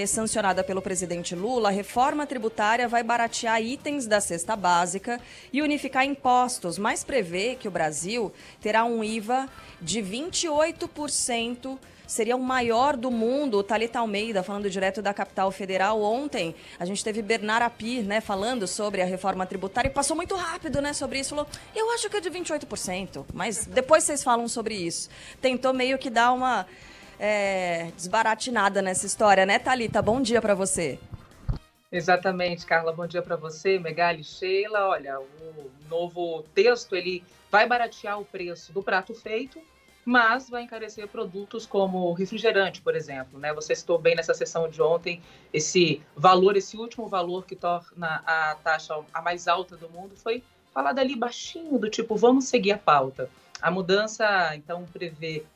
Sancionada pelo presidente Lula, a reforma tributária vai baratear itens da cesta básica e unificar impostos, mas prevê que o Brasil terá um IVA de 28%, seria o maior do mundo. O Thalita Almeida, falando direto da capital federal. Ontem a gente teve Bernard Api, falando sobre a reforma tributária e passou muito rápido, sobre isso. Falou, eu acho que é de 28%, mas depois vocês falam sobre isso. Tentou meio que dar uma desbaratinada nessa história, né, Thalita? Bom dia para você. Exatamente, Carla. Bom dia para você, Megali, Sheila. Olha, o novo texto ele vai baratear o preço do prato feito, mas vai encarecer produtos como refrigerante, por exemplo. Você citou bem nessa sessão de ontem esse último valor que torna a taxa a mais alta do mundo, foi falado ali baixinho, do tipo, vamos seguir a pauta. A mudança, então,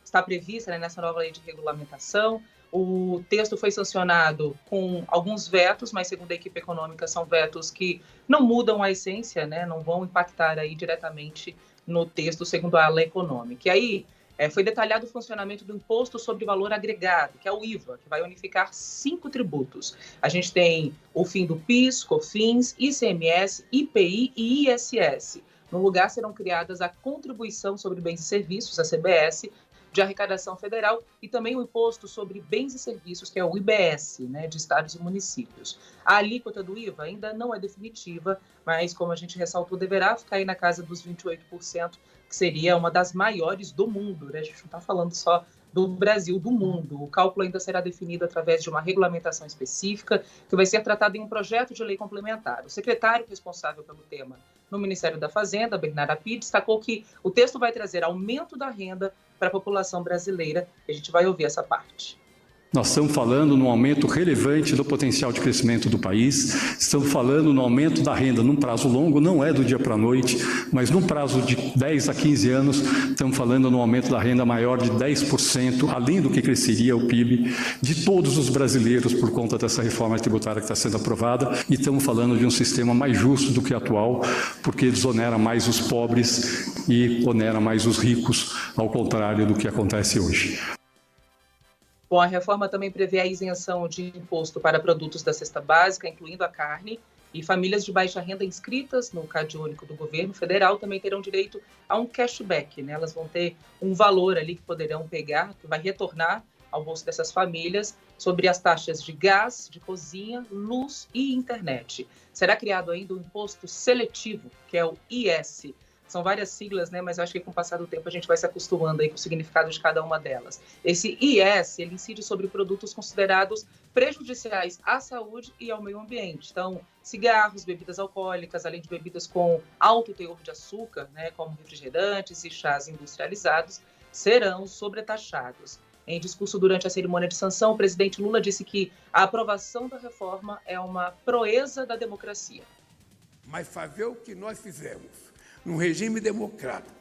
está prevista nessa nova lei de regulamentação. O texto foi sancionado com alguns vetos, mas, segundo a equipe econômica, são vetos que não mudam a essência, não vão impactar aí diretamente no texto, segundo a ala econômica. E aí foi detalhado o funcionamento do Imposto sobre Valor Agregado, que é o IVA, que vai unificar 5 tributos. A gente tem o fim do PIS, COFINS, ICMS, IPI e ISS. No lugar, serão criadas a Contribuição sobre Bens e Serviços, a CBS, de arrecadação federal, e também o Imposto sobre Bens e Serviços, que é o IBS, de estados e municípios. A alíquota do IVA ainda não é definitiva, mas, como a gente ressaltou, deverá ficar aí na casa dos 28%, que seria uma das maiores do mundo. A gente não está falando só do Brasil, do mundo. O cálculo ainda será definido através de uma regulamentação específica, que vai ser tratada em um projeto de lei complementar. O secretário responsável pelo tema no Ministério da Fazenda, Bernard Api, destacou que o texto vai trazer aumento da renda para a população brasileira. A gente vai ouvir essa parte. Nós estamos falando num aumento relevante do potencial de crescimento do país, estamos falando no aumento da renda num prazo longo, não é do dia para a noite, mas num prazo de 10 a 15 anos, estamos falando no aumento da renda maior de 10%, além do que cresceria o PIB de todos os brasileiros por conta dessa reforma tributária que está sendo aprovada, e estamos falando de um sistema mais justo do que o atual, porque desonera mais os pobres e onera mais os ricos, ao contrário do que acontece hoje. Bom, a reforma também prevê a isenção de imposto para produtos da cesta básica, incluindo a carne, e famílias de baixa renda inscritas no Cade Único do governo federal também terão direito a um cashback. Elas vão ter um valor ali que poderão pegar, que vai retornar ao bolso dessas famílias, sobre as taxas de gás, de cozinha, luz e internet. Será criado ainda um imposto seletivo, que é o IS. São várias siglas, mas eu acho que com o passar do tempo a gente vai se acostumando aí com o significado de cada uma delas. Esse IS, ele incide sobre produtos considerados prejudiciais à saúde e ao meio ambiente. Então, cigarros, bebidas alcoólicas, além de bebidas com alto teor de açúcar, como refrigerantes e chás industrializados, serão sobretaxados. Em discurso durante a cerimônia de sanção, o presidente Lula disse que a aprovação da reforma é uma proeza da democracia. Mas fazer o que nós fizemos num regime democrático,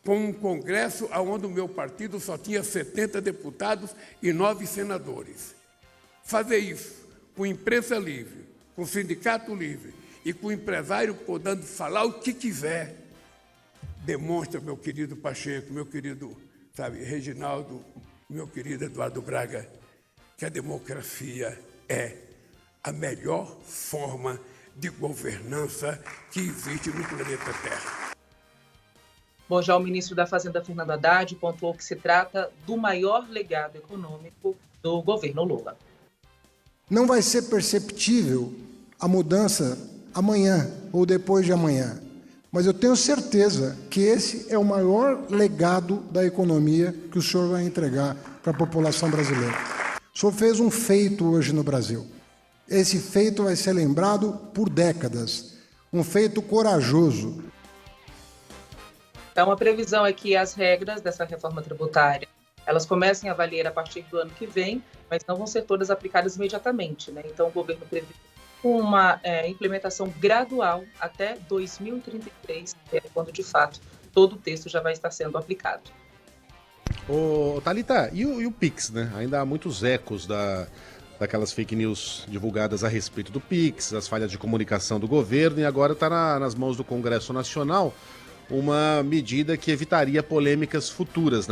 com um Congresso onde o meu partido só tinha 70 deputados e 9 senadores. Fazer isso com imprensa livre, com sindicato livre e com empresário podendo falar o que quiser, demonstra, meu querido Pacheco, meu querido Reginaldo, meu querido Eduardo Braga, que a democracia é a melhor forma de governança que existe no planeta Terra. Bom, já o ministro da Fazenda, Fernando Haddad, pontuou que se trata do maior legado econômico do governo Lula. Não vai ser perceptível a mudança amanhã ou depois de amanhã, mas eu tenho certeza que esse é o maior legado da economia que o senhor vai entregar para a população brasileira. O senhor fez um feito hoje no Brasil. Esse feito vai ser lembrado por décadas. Um feito corajoso. Então, a previsão é que as regras dessa reforma tributária, elas comecem a valer a partir do ano que vem, mas não vão ser todas aplicadas imediatamente. Então, o governo prevê uma implementação gradual até 2033, que é quando, de fato, todo o texto já vai estar sendo aplicado. Ô, Thalita, e o Pix, Ainda há muitos ecos daquelas fake news divulgadas a respeito do Pix, as falhas de comunicação do governo, e agora está nas mãos do Congresso Nacional uma medida que evitaria polêmicas futuras,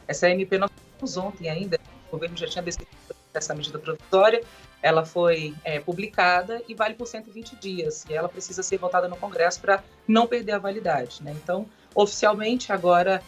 Essa MP nós tivemos ontem ainda, O governo já tinha decidido essa medida provisória, ela foi publicada e vale por 120 dias. E ela precisa ser votada no Congresso para não perder a validade, né? Então, oficialmente, agora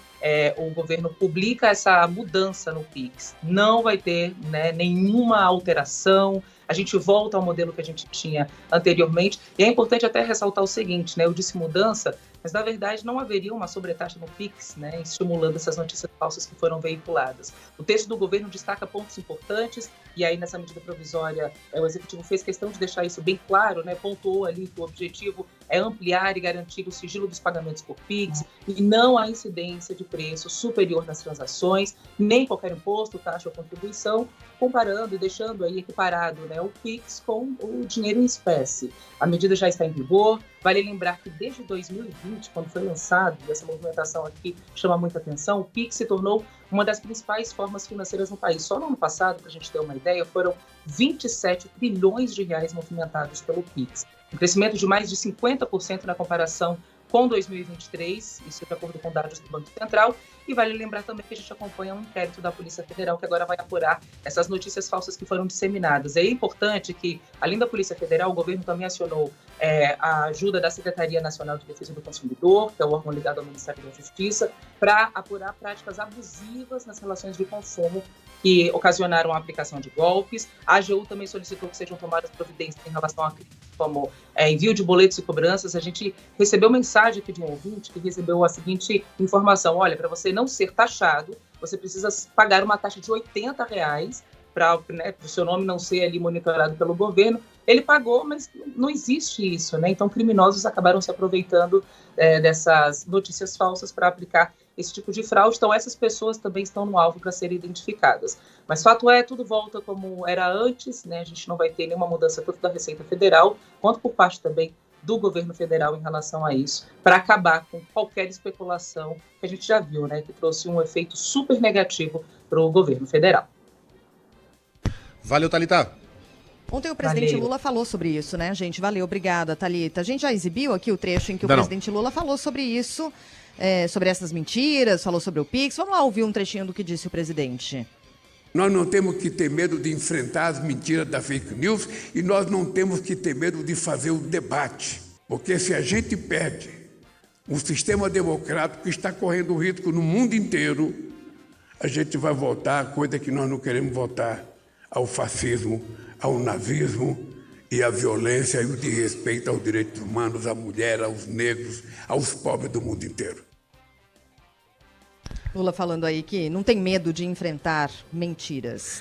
o governo publica essa mudança no PIX. Não vai ter, né, nenhuma alteração. A gente volta ao modelo que a gente tinha anteriormente. E é importante até ressaltar o seguinte, né? Eu disse mudança, mas na verdade não haveria uma sobretaxa no PIX, né, estimulando essas notícias falsas que foram veiculadas. O texto do governo destaca pontos importantes, e aí nessa medida provisória o Executivo fez questão de deixar isso bem claro, né, pontuou ali que o objetivo é ampliar e garantir o sigilo dos pagamentos por PIX, e não a incidência de preço superior nas transações, nem qualquer imposto, taxa ou contribuição, comparando e deixando aí equiparado, né, o PIX com o dinheiro em espécie. A medida já está em vigor. Vale lembrar que desde 2020, quando foi lançado, e essa movimentação aqui chama muita atenção, o PIX se tornou uma das principais formas financeiras no país. Só no ano passado, para a gente ter uma ideia, foram 27 trilhões de reais movimentados pelo PIX. Um crescimento de mais de 50% na comparação com 2023, isso de acordo com dados do Banco Central. E vale lembrar também que a gente acompanha um inquérito da Polícia Federal que agora vai apurar essas notícias falsas que foram disseminadas. É importante que, além da Polícia Federal, o governo também acionou a ajuda da Secretaria Nacional de Defesa do Consumidor, que é o órgão ligado ao Ministério da Justiça, para apurar práticas abusivas nas relações de consumo que ocasionaram a aplicação de golpes. A AGU também solicitou que sejam tomadas providências em relação a crimes como envio de boletos e cobranças. A gente recebeu mensagem aqui de um ouvinte que recebeu a seguinte informação: olha, para você não ser taxado, você precisa pagar uma taxa de R$80 para o seu nome não ser ali monitorado pelo governo. Ele pagou, mas não existe isso, né? Então, criminosos acabaram se aproveitando dessas notícias falsas para aplicar esse tipo de fraude. Então, essas pessoas também estão no alvo para serem identificadas. Mas fato é, tudo volta como era antes, né? A gente não vai ter nenhuma mudança tanto da Receita Federal, quanto por parte também do governo federal em relação a isso, para acabar com qualquer especulação que a gente já viu, né? Que trouxe um efeito super negativo para o governo federal. Valeu, Thalita. Ontem o presidente Valeu. Lula falou sobre isso, né, gente? Valeu, obrigada, Thalita. A gente já exibiu aqui o trecho em que o Não. presidente Lula falou sobre isso, sobre essas mentiras, falou sobre o Pix. Vamos lá ouvir um trechinho do que disse o presidente. Nós não temos que ter medo de enfrentar as mentiras da fake news e nós não temos que ter medo de fazer o debate. Porque se a gente perde um sistema democrático que está correndo risco no mundo inteiro, a gente vai voltar à coisa que nós não queremos voltar, ao fascismo, ao nazismo e à violência e o desrespeito aos direitos humanos, à mulher, aos negros, aos pobres do mundo inteiro. Lula falando aí que não tem medo de enfrentar mentiras.